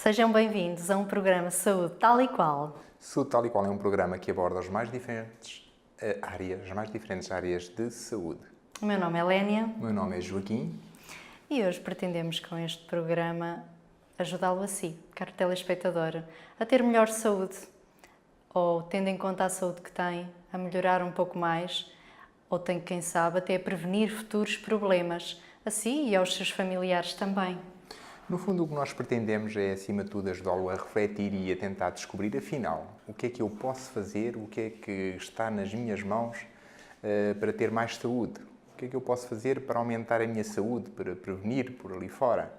Sejam bem-vindos a um programa Saúde Tal e Qual. Saúde Tal e Qual é um programa que aborda as mais diferentes áreas de saúde. O meu nome é Lénia O meu nome é Joaquim. e hoje pretendemos com este programa ajudá-lo a si, caro telespectador, a ter melhor saúde ou, tendo em conta a saúde que tem, a melhorar um pouco mais ou tem, quem sabe, até a prevenir futuros problemas, a si e aos seus familiares também. No fundo, o que nós pretendemos é, acima de tudo, ajudá-lo a refletir e a tentar descobrir, afinal, o que é que eu posso fazer, o que é que está nas minhas mãos para ter mais saúde. O que é que eu posso fazer para aumentar a minha saúde, para prevenir por ali fora.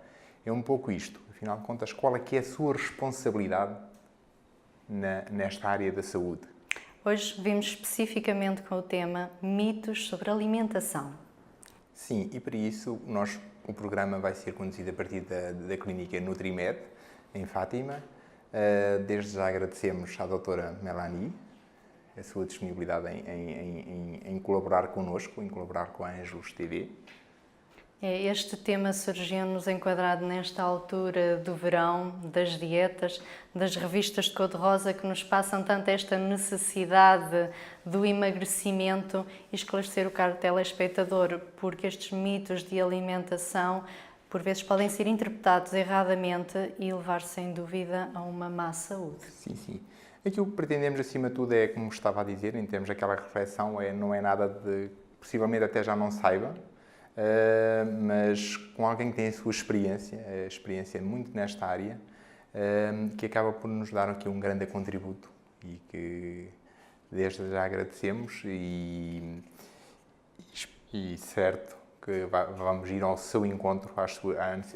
É um pouco isto. Afinal de contas, qual é que é a sua responsabilidade nesta área da saúde? Hoje vimos especificamente com o tema mitos sobre alimentação. Sim, e para isso o programa vai ser conduzido a partir da clínica Nutrimed, em Fátima. Desde já agradecemos à doutora Melanie a sua disponibilidade em colaborar connosco, em colaborar com a Ângelos TV. Este tema surgiu-nos enquadrado nesta altura do verão, das dietas, das revistas de cor-de-rosa que nos passam tanto esta necessidade do emagrecimento e esclarecer o caro telespectador, porque estes mitos de alimentação por vezes podem ser interpretados erradamente e levar sem dúvida a uma má saúde. Sim, sim. Aquilo que pretendemos acima de tudo é, como estava a dizer, em termos daquela reflexão, não é nada de, possivelmente até já não saiba, mas com alguém que tem a sua experiência muito nesta área, que acaba por nos dar aqui um grande contributo e que desde já agradecemos e certo que vamos ir ao seu encontro,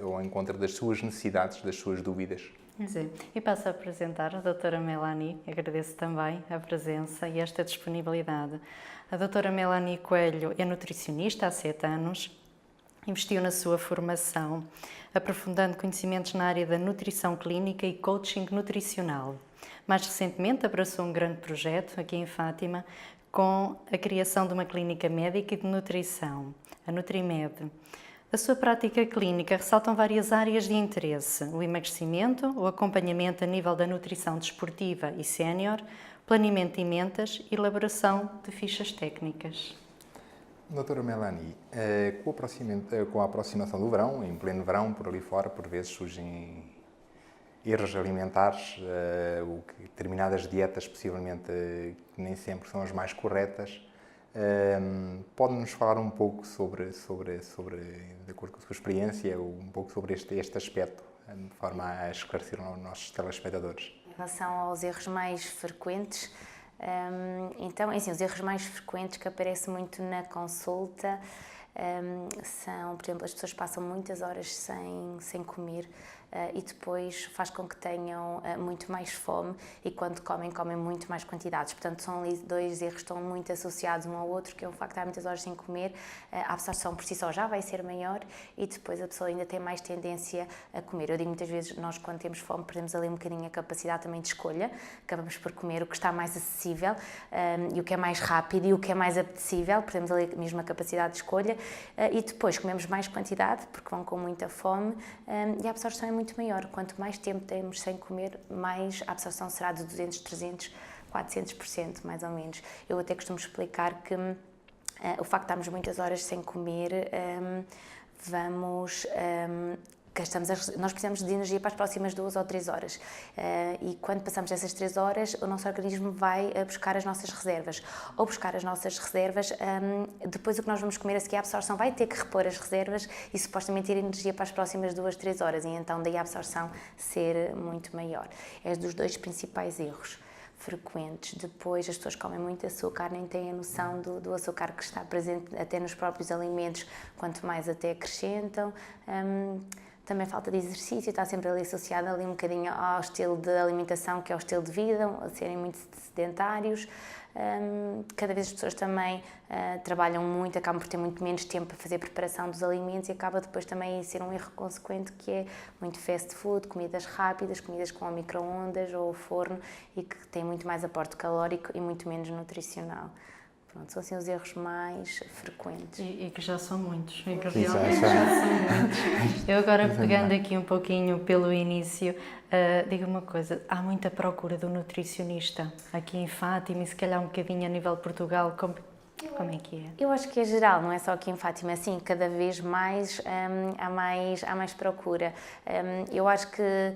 ao encontro das suas necessidades, das suas dúvidas. Sim. E passo a apresentar a doutora Melanie, agradeço também a presença e esta disponibilidade. A doutora Melanie Coelho é nutricionista há 7 anos, investiu na sua formação, aprofundando conhecimentos na área da nutrição clínica e coaching nutricional. Mais recentemente abraçou um grande projeto aqui em Fátima com a criação de uma clínica médica e de nutrição, a Nutrimed. Da sua prática clínica ressaltam várias áreas de interesse: o emagrecimento, o acompanhamento a nível da nutrição desportiva e sénior, planeamento de emendas e elaboração de fichas técnicas. Doutora Melanie, com a aproximação do verão, em pleno verão, por ali fora, por vezes surgem erros alimentares, determinadas dietas possivelmente nem sempre são as mais corretas. Pode-nos falar um pouco sobre, de acordo com a sua experiência, um pouco sobre este aspecto, de forma a esclarecer aos nossos telespectadores? Em relação aos erros mais frequentes, então, assim, os erros mais frequentes que aparecem muito na consulta são, por exemplo, as pessoas passam muitas horas sem comer e depois faz com que tenham muito mais fome e quando comem muito mais quantidades. Portanto, são ali 2 erros que estão muito associados um ao outro, que é o facto de estar muitas horas sem comer, a absorção por si só já vai ser maior e depois a pessoa ainda tem mais tendência a comer. Eu digo muitas vezes, nós quando temos fome perdemos ali um bocadinho a capacidade também de escolha, acabamos por comer o que está mais acessível e o que é mais rápido e o que é mais apetecível, perdemos ali mesmo a capacidade de escolha e depois comemos mais quantidade porque vão com muita fome e a absorção é muito maior. Quanto mais tempo temos sem comer, mais a absorção será de 200, 300, 400%, mais ou menos. Eu até costumo explicar que o facto de estarmos muitas horas sem comer, nós precisamos de energia para as próximas 2 ou 3 horas e quando passamos essas 3 horas o nosso organismo vai buscar as nossas reservas ou buscar as nossas reservas, depois o que nós vamos comer a seguir a absorção vai ter que repor as reservas e supostamente ter energia para as próximas 2, 3 horas e então daí a absorção ser muito maior. É dos 2 principais erros frequentes. Depois as pessoas comem muito açúcar, nem têm a noção do açúcar que está presente até nos próprios alimentos, quanto mais até acrescentam. Também falta de exercício, está sempre ali associado ali um bocadinho ao estilo de alimentação, que é o estilo de vida, a serem muito sedentários. Cada vez as pessoas também trabalham muito, acabam por ter muito menos tempo para fazer a preparação dos alimentos e acaba depois também a ser um erro consequente que é muito fast food, comidas rápidas, comidas com micro-ondas ou forno e que têm muito mais aporte calórico e muito menos nutricional. Pronto, são assim os erros mais frequentes. E que já são muitos, e que Sim, realmente já são muitos. Eu agora, pegando aqui um pouquinho pelo início, diga uma coisa, há muita procura do nutricionista aqui em Fátima e se calhar um bocadinho a nível de Portugal, como é que é? Eu acho que é geral, não é só aqui em Fátima, sim, cada vez mais, há mais procura. Eu acho que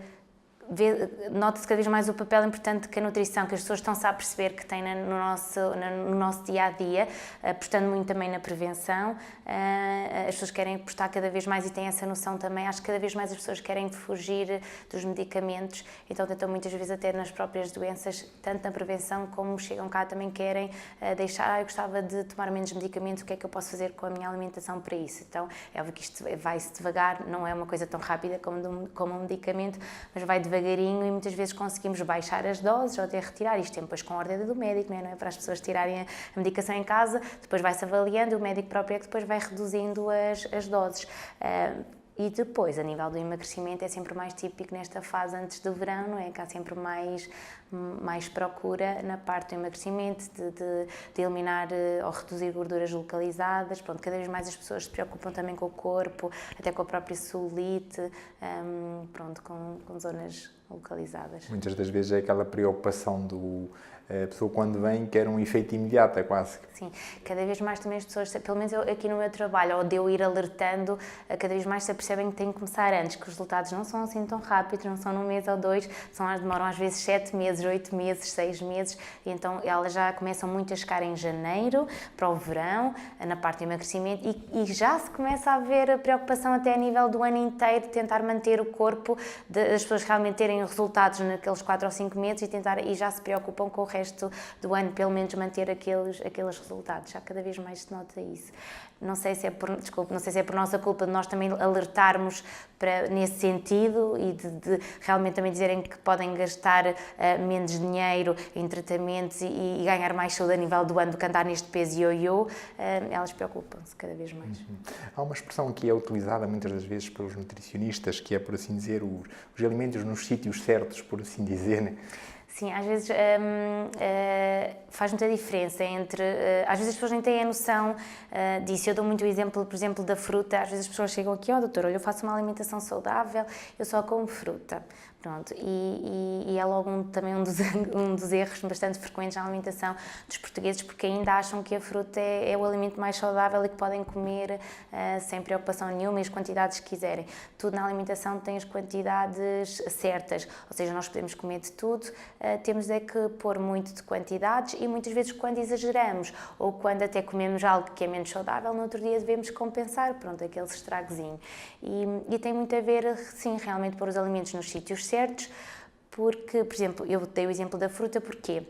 nota-se cada vez mais o papel importante que a nutrição, que as pessoas estão-se a perceber que tem no nosso dia-a-dia, apostando muito também na prevenção. As pessoas querem apostar cada vez mais e têm essa noção também. Acho que cada vez mais as pessoas querem fugir dos medicamentos, então tentam muitas vezes até nas próprias doenças, tanto na prevenção como chegam cá também querem deixar, eu gostava de tomar menos medicamentos, o que é que eu posso fazer com a minha alimentação para isso? Então, é óbvio que isto vai-se devagar, não é uma coisa tão rápida como um medicamento, mas vai devagarinho e muitas vezes conseguimos baixar as doses ou até retirar. Isto tem depois com a ordem do médico, não é para as pessoas tirarem a medicação em casa, depois vai-se avaliando, o médico próprio é que depois vai reduzindo as doses. E depois, a nível do emagrecimento, é sempre mais típico nesta fase antes do verão, não é? Que há sempre mais procura na parte do emagrecimento, de eliminar ou reduzir gorduras localizadas. Pronto, cada vez mais as pessoas se preocupam também com o corpo, até com a própria celulite, pronto, com zonas localizadas. Muitas das vezes é aquela preocupação a pessoa quando vem quer um efeito imediato, é quase. Sim, cada vez mais também as pessoas, pelo menos eu, aqui no meu trabalho, ou de eu ir alertando, cada vez mais se apercebem que tem que começar antes, que os resultados não são assim tão rápidos, não são num mês ou dois, demoram às vezes 7 meses, 8 meses, 6 meses, e então elas já começam muito a chegar em janeiro, para o verão, na parte do emagrecimento, e já se começa a haver a preocupação até a nível do ano inteiro, de tentar manter o corpo, das pessoas realmente terem resultados naqueles 4 ou 5 meses e já se preocupam com o resto do ano, pelo menos manter aqueles resultados. Já cada vez mais se nota isso. Não sei se é por nossa culpa de nós também alertarmos nesse sentido e de realmente também dizerem que podem gastar menos dinheiro em tratamentos e ganhar mais saúde a nível do ano do que andar neste peso ioiô, elas preocupam-se cada vez mais. Há uma expressão que é utilizada muitas das vezes pelos nutricionistas, que é, por assim dizer, os alimentos nos sítios certos, por assim dizer, né? Sim, às vezes faz muita diferença entre... às vezes as pessoas nem têm a noção disso. Eu dou muito o exemplo, por exemplo, da fruta. Às vezes as pessoas chegam aqui, doutor, olha, eu faço uma alimentação saudável, eu só como fruta. Pronto, e é logo também um dos erros bastante frequentes na alimentação dos portugueses, porque ainda acham que a fruta é o alimento mais saudável e que podem comer sem preocupação nenhuma e as quantidades que quiserem. Tudo na alimentação tem as quantidades certas, ou seja, nós podemos comer de tudo, temos é que pôr muito de quantidades e muitas vezes quando exageramos ou quando até comemos algo que é menos saudável, no outro dia devemos compensar, pronto, aquele estragozinho. E tem muito a ver, sim, realmente pôr os alimentos nos sítios certos, porque, por exemplo, eu dei o exemplo da fruta, porquê?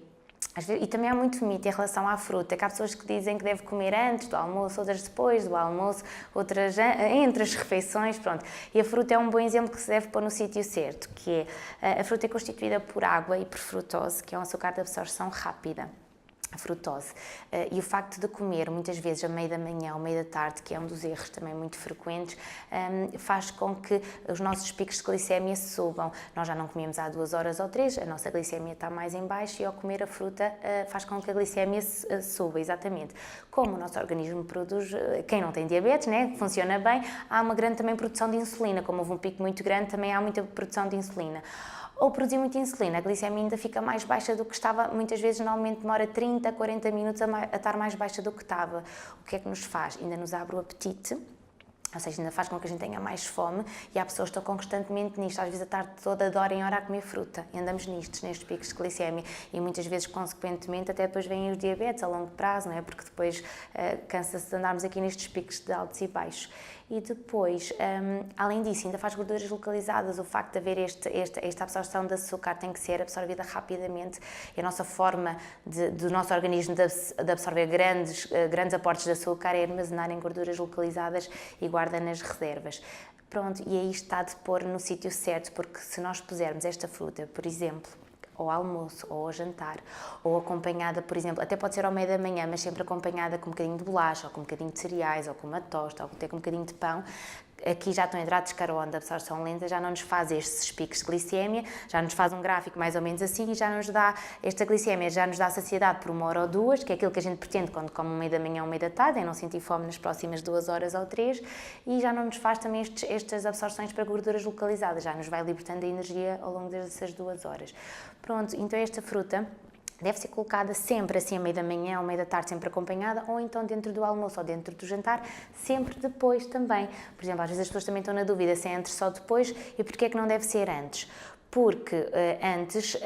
E também há muito mito em relação à fruta, que há pessoas que dizem que deve comer antes do almoço, outras depois do almoço, outras entre as refeições, pronto. E a fruta é um bom exemplo que se deve pôr no sítio certo, que é, a fruta é constituída por água e por frutose, que é um açúcar de absorção rápida. A frutose. E o facto de comer muitas vezes a meio da manhã ou meio da tarde, que é um dos erros também muito frequentes, faz com que os nossos picos de glicémia subam. Nós já não comemos há 2 horas ou 3, a nossa glicémia está mais em baixo e ao comer a fruta faz com que a glicémia suba, exatamente. Como o nosso organismo produz, quem não tem diabetes, né, funciona bem, há uma grande também produção de insulina, como houve um pico muito grande, também há muita produção de insulina. Ou produzir muita insulina, a glicemia ainda fica mais baixa do que estava, muitas vezes normalmente demora 30, 40 minutos a estar mais baixa do que estava. O que é que nos faz? Ainda nos abre o apetite, ou seja, ainda faz com que a gente tenha mais fome e há pessoas que estão constantemente nisto, às vezes a tarde toda de hora em hora a comer fruta e andamos nestes picos de glicemia e muitas vezes, consequentemente, até depois vêm os diabetes a longo prazo, não é? Porque depois cansa-se de andarmos aqui nestes picos de altos e baixos. E depois, além disso, ainda faz gorduras localizadas. O facto de haver esta absorção de açúcar tem que ser absorvida rapidamente. E a nossa forma do nosso organismo de absorver grandes aportes de açúcar é armazenar em gorduras localizadas e guarda nas reservas. Pronto, e aí está de pôr no sítio certo, porque se nós pusermos esta fruta, por exemplo, ao almoço, ou ao jantar, ou acompanhada, por exemplo, até pode ser ao meio da manhã, mas sempre acompanhada com um bocadinho de bolacha, ou com um bocadinho de cereais, ou com uma tosta, ou até com um bocadinho de pão, aqui já estão hidratos de carbono de absorção lenta, já não nos faz estes picos de glicémia, já nos faz um gráfico mais ou menos assim e já nos dá, esta glicémia já nos dá saciedade por 1 hora ou 2, que é aquilo que a gente pretende quando come 1h da manhã ou 1h da tarde, é não sentir fome nas próximas 2 horas ou 3, e já não nos faz também estas absorções para gorduras localizadas, já nos vai libertando a energia ao longo dessas 2 horas. Pronto, então esta fruta deve ser colocada sempre assim, à meia da manhã ou à meia da tarde, sempre acompanhada, ou então dentro do almoço ou dentro do jantar, sempre depois também. Por exemplo, às vezes as pessoas também estão na dúvida se é antes ou depois, e porquê é que não deve ser antes? Porque antes,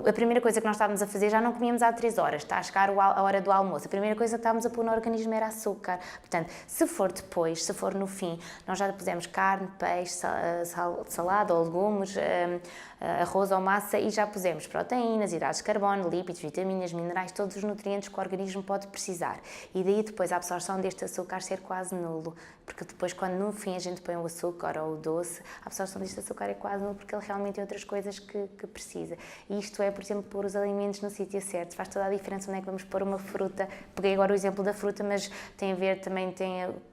a primeira coisa que nós estávamos a fazer, já não comíamos há 3 horas, está a chegar a hora do almoço, a primeira coisa que estávamos a pôr no organismo era açúcar. Portanto, se for depois, se for no fim, nós já pusemos carne, peixe, salada ou legumes, arroz ou massa, e já pusemos proteínas, hidratos de carbono, lípidos, vitaminas, minerais, todos os nutrientes que o organismo pode precisar. E daí depois a absorção deste açúcar ser quase nulo, porque depois quando no fim a gente põe o açúcar ou o doce, a absorção deste açúcar é quase nulo, porque ele realmente tem outras coisas que precisa. E isto é, por exemplo, pôr os alimentos no sítio certo. Faz toda a diferença onde é que vamos pôr uma fruta. Peguei agora o exemplo da fruta, mas tem a ver também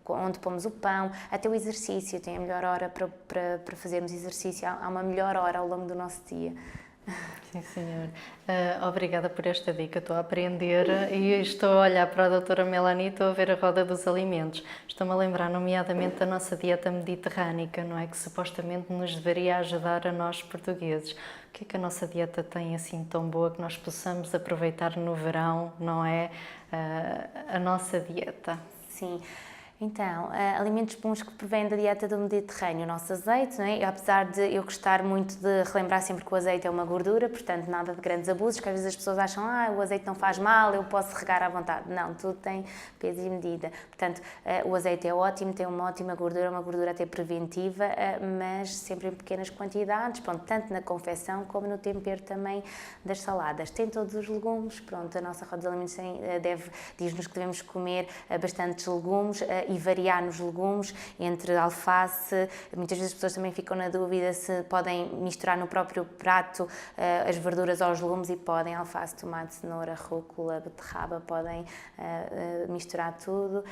onde pomos o pão, até o exercício. Tem a melhor hora para fazermos exercício. Há uma melhor hora ao longo do nosso dia. Sim, senhor. Obrigada por esta dica. Estou a aprender e estou a olhar para a doutora Melanie e estou a ver a roda dos alimentos. Estou-me a lembrar, nomeadamente, da nossa dieta mediterrânica, não é? Que supostamente nos deveria ajudar a nós portugueses. O que é que a nossa dieta tem assim tão boa que nós possamos aproveitar no verão, não é? A nossa dieta. Sim. Então, alimentos bons que provêm da dieta do Mediterrâneo, o nosso azeite, não é? Apesar de eu gostar muito de relembrar sempre que o azeite é uma gordura, portanto nada de grandes abusos, que às vezes as pessoas acham, o azeite não faz mal, eu posso regar à vontade. Não, tudo tem peso e medida. Portanto, o azeite é ótimo, tem uma ótima gordura, uma gordura até preventiva, mas sempre em pequenas quantidades, pronto, tanto na confecção como no tempero também das saladas. Tem todos os legumes, pronto, a nossa roda de alimentos diz-nos que devemos comer bastantes legumes, e variar nos legumes, entre alface, muitas vezes as pessoas também ficam na dúvida se podem misturar no próprio prato as verduras aos legumes, e podem, alface, tomate, cenoura, rúcula, beterraba, podem misturar tudo.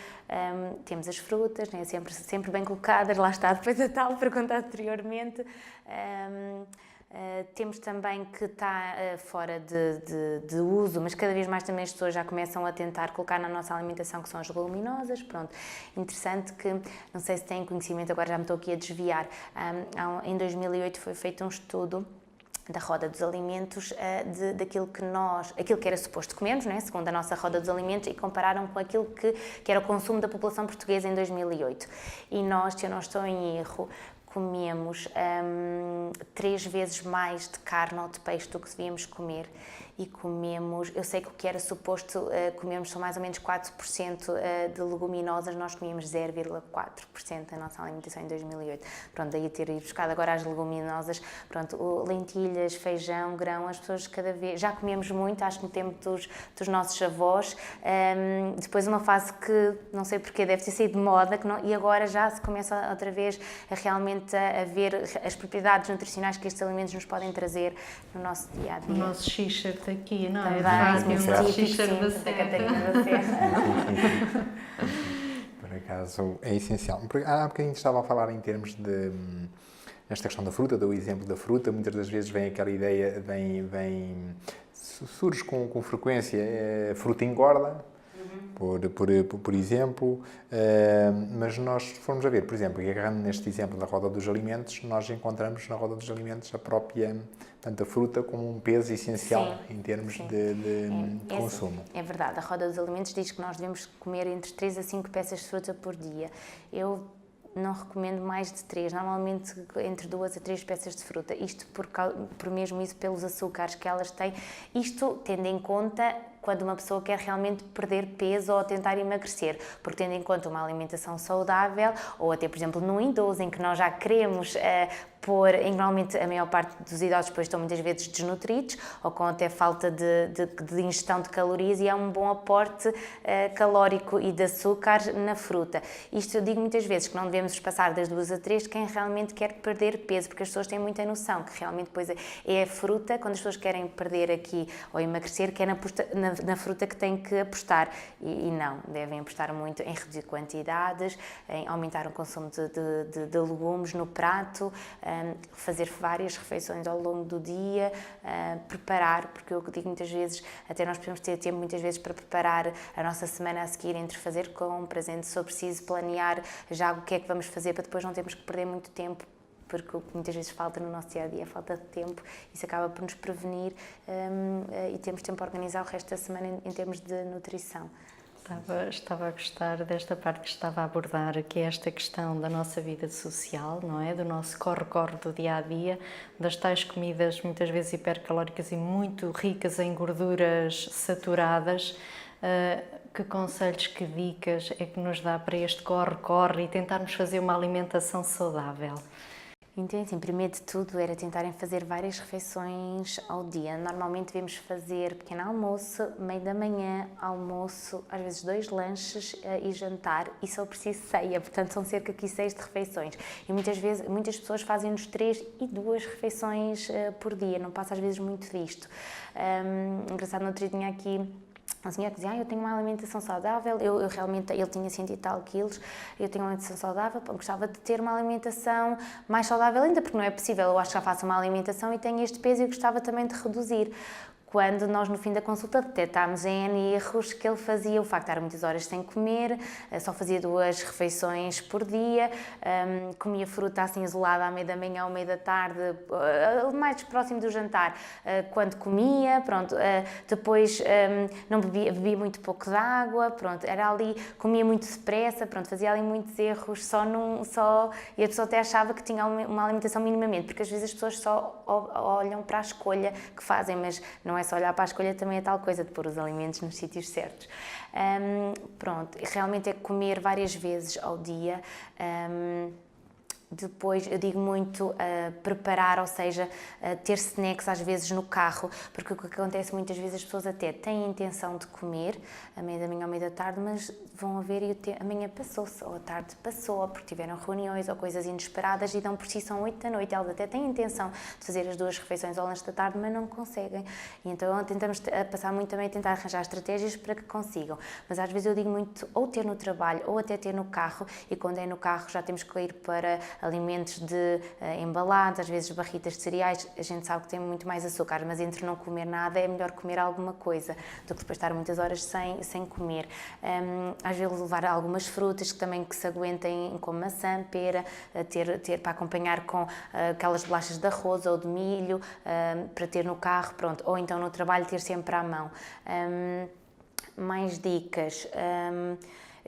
Temos as frutas, né, sempre bem colocadas, lá está depois a tal pergunta anteriormente. Temos também que está fora de uso, mas cada vez mais também as pessoas já começam a tentar colocar na nossa alimentação, que são as leguminosas. Pronto, interessante que, não sei se têm conhecimento, agora já me estou aqui a desviar, em 2008 foi feito um estudo da roda dos alimentos, daquilo que era suposto comermos, né, segundo a nossa roda dos alimentos, e compararam com aquilo que era o consumo da população portuguesa em 2008. E nós, se eu não estou em erro, comemos 3 vezes mais de carne ou de peixe do que devíamos comer, e comemos, eu sei que o que era suposto comermos são mais ou menos 4% de leguminosas, nós comíamos 0,4% da nossa alimentação em 2008. Pronto, daí ter ido buscar agora as leguminosas, pronto, lentilhas, feijão, grão, as pessoas cada vez, já comemos muito, acho que no tempo dos nossos avós, depois uma fase que, não sei porquê, deve ter saído de moda, e agora já se começa outra vez realmente a ver as propriedades nutricionais que estes alimentos nos podem trazer no nosso dia-a-dia. O nosso x-shirt aqui, não é? Também, x-shirt da Santa Catarina da Serra. Por acaso é essencial. Há bocadinho estava a falar em termos de esta questão da fruta, dou o exemplo da fruta, muitas das vezes vem aquela ideia, surge com frequência, fruta engorda, por exemplo, mas nós, se formos a ver, por exemplo, e agarrando neste exemplo da roda dos alimentos, nós encontramos na roda dos alimentos a própria, tanto a fruta como um peso essencial em termos de consumo. É verdade, a roda dos alimentos diz que nós devemos comer entre 3 a 5 peças de fruta por dia. Eu não recomendo mais de 3, normalmente entre 2 a 3 peças de fruta, isto por mesmo isso pelos açúcares que elas têm, isto tendo em conta quando uma pessoa quer realmente perder peso ou tentar emagrecer, porque tendo em conta uma alimentação saudável, ou até, por exemplo, no idoso, em que nós já queremos em que normalmente a maior parte dos idosos depois estão muitas vezes desnutridos, ou com até falta de ingestão de calorias, e há um bom aporte calórico e de açúcar na fruta. Isto eu digo muitas vezes que não devemos passar das 2 a 3 quem realmente quer perder peso, porque as pessoas têm muita noção que realmente depois é a fruta, quando as pessoas querem perder aqui ou emagrecer, que é na na fruta que têm que apostar. E não, devem apostar muito em reduzir quantidades, em aumentar o consumo de legumes no prato, fazer várias refeições ao longo do dia, preparar, porque eu digo muitas vezes, até nós podemos ter tempo muitas vezes para preparar a nossa semana a seguir, entre fazer compras, entre se for preciso planear já o que é que vamos fazer para depois não termos que perder muito tempo, porque o que muitas vezes falta no nosso dia-a-dia é falta de tempo, isso acaba por nos prevenir e temos tempo para organizar o resto da semana em termos de nutrição. Estava a gostar desta parte que estava a abordar, que é esta questão da nossa vida social, não é? Do nosso corre-corre do dia-a-dia, das tais comidas muitas vezes hipercalóricas e muito ricas em gorduras saturadas. Que conselhos, que dicas é que nos dá para este corre-corre e tentarmos fazer uma alimentação saudável? Então, assim, primeiro de tudo era tentarem fazer várias refeições ao dia. Normalmente devemos fazer pequeno almoço, meio da manhã, almoço, às vezes 2 lanches e jantar, e só preciso ceia, portanto são cerca de 6 refeições. E muitas pessoas fazem-nos 3 e 2 refeições por dia, não passa às vezes muito disto. Engraçado, no outro dia tinha aqui um senhor que dizia, eu tenho uma alimentação saudável, eu realmente, ele tinha 100 e tal quilos, eu tenho uma alimentação saudável, gostava de ter uma alimentação mais saudável ainda, porque não é possível, eu acho que já faço uma alimentação e tenho este peso e gostava também de reduzir. Quando nós no fim da consulta detectámos em N erros que ele fazia o facto de estar muitas horas sem comer, só fazia 2 refeições por dia, comia fruta assim isolada à meia da manhã ou meia da tarde, mais próximo do jantar, quando comia, pronto, depois não bebia muito pouco de água, pronto, era ali, comia muito depressa, pronto, fazia ali muitos erros e a pessoa até achava que tinha uma alimentação minimamente, porque às vezes as pessoas só olham para a escolha que fazem, mas não é só olhar para a escolha, também é tal coisa de pôr os alimentos nos sítios certos. Pronto, realmente é comer várias vezes ao dia. Depois, eu digo muito preparar, ou seja, ter snacks às vezes no carro, porque o que acontece muitas vezes as pessoas até têm a intenção de comer, à meia da manhã ou à meia da tarde, mas vão a ver e a manhã passou-se, ou a tarde passou, ou porque tiveram reuniões ou coisas inesperadas e dão por si, são 8 da noite, elas até têm a intenção de fazer as 2 refeições ao lanche da tarde, mas não conseguem. E então tentamos passar muito também a tentar arranjar estratégias para que consigam. Mas às vezes eu digo muito, ou ter no trabalho, ou até ter no carro, e quando é no carro já temos que ir para alimentos embalados, às vezes barritas de cereais, a gente sabe que tem muito mais açúcar, mas entre não comer nada é melhor comer alguma coisa do que depois estar muitas horas sem comer. Às vezes levar algumas frutas que se aguentem, como maçã, pera, ter para acompanhar com aquelas bolachas de arroz ou de milho, para ter no carro, pronto, ou então no trabalho ter sempre à mão. Mais dicas.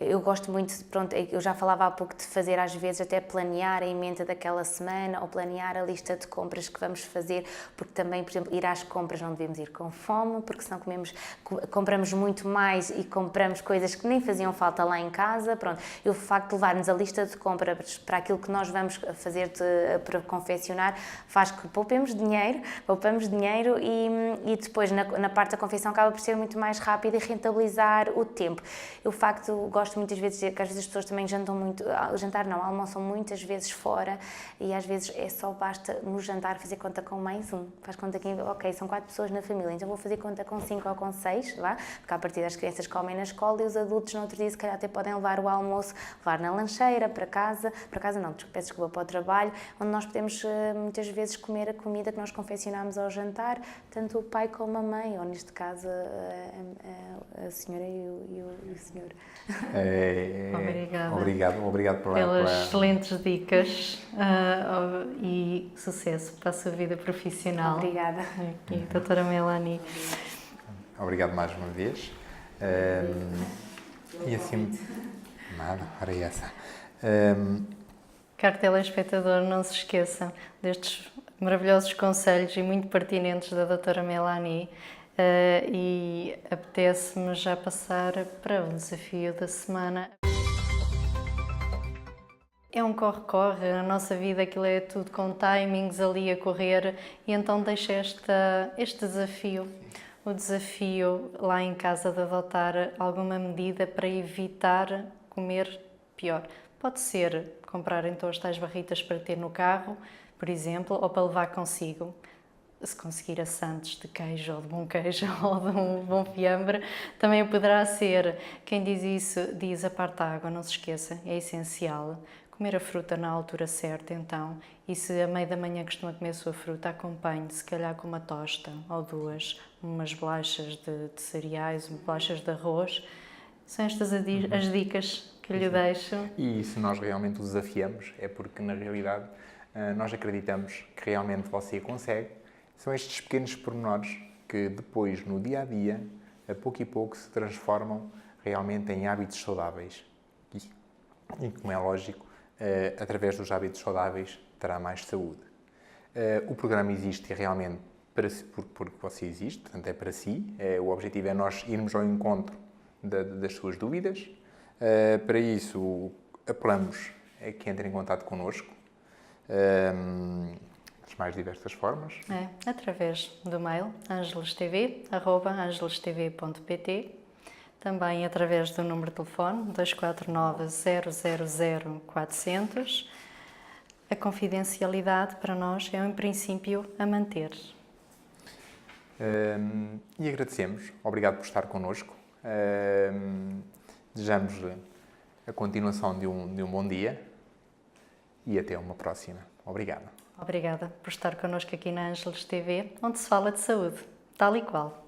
Eu gosto muito, pronto, eu já falava há pouco de fazer às vezes até planear a emenda daquela semana ou planear a lista de compras que vamos fazer, porque também, por exemplo, ir às compras não devemos ir com fome, porque senão compramos muito mais e compramos coisas que nem faziam falta lá em casa, pronto. E o facto de levarmos a lista de compras para aquilo que nós vamos fazer para confeccionar faz que poupamos dinheiro e depois na parte da confecção acaba por ser muito mais rápido e rentabilizar o tempo. O facto, gosto muitas vezes de dizer que às vezes as pessoas também jantam muito, almoçam muitas vezes fora e às vezes basta no jantar fazer conta com mais um. Faz conta que, ok, são 4 pessoas na família, então vou fazer conta com 5 ou com 6, vá? Porque a partir das crianças comem na escola e os adultos no outro dia se calhar até podem levar o almoço, levar na lancheira para casa não, peço desculpa, para o trabalho, onde nós podemos muitas vezes comer a comida que nós confeccionamos ao jantar, tanto o pai como a mãe, ou neste caso a senhora e o senhor. Obrigado pelas excelentes dicas e sucesso para a sua vida profissional. Obrigada. Aqui, doutora Melanie. Obrigado mais uma vez. E assim, nada, para essa. Caro telespectador, não se esqueçam destes maravilhosos conselhos e muito pertinentes da doutora Melanie. E apetece-me já passar para o desafio da semana. É um corre-corre, na nossa vida aquilo é tudo com timings ali a correr e então deixa este desafio, o desafio lá em casa de adotar alguma medida para evitar comer pior. Pode ser comprar então as tais barritas para ter no carro, por exemplo, ou para levar consigo. se conseguir assantes de queijo ou de bom queijo ou de um bom fiambre, também poderá ser. Quem diz isso diz a parte da água, não se esqueça, é essencial. Comer a fruta na altura certa, então, e se a meio da manhã costuma comer a sua fruta, acompanhe, se calhar com uma tosta ou duas, umas bolachas de cereais, bolachas de arroz. São estas as dicas que lhe deixo. E se nós realmente o desafiamos, é porque, na realidade, nós acreditamos que realmente você consegue. São estes pequenos pormenores que depois, no dia-a-dia, a pouco e pouco, se transformam realmente em hábitos saudáveis. E como é lógico, através dos hábitos saudáveis, terá mais saúde. O programa existe realmente porque você existe, portanto é para si. O objetivo é nós irmos ao encontro das suas dúvidas. Para isso, apelamos a que entre em contato connosco. Das mais diversas formas. Através do mail angelostv@angelostv.pt, também através do número de telefone 249 000 400. A confidencialidade para nós é um princípio a manter. E agradecemos. Obrigado por estar connosco. Desejamos-lhe a continuação de um bom dia e até uma próxima. Obrigado. Obrigada por estar connosco aqui na Ângelos TV, onde se fala de saúde, tal e qual.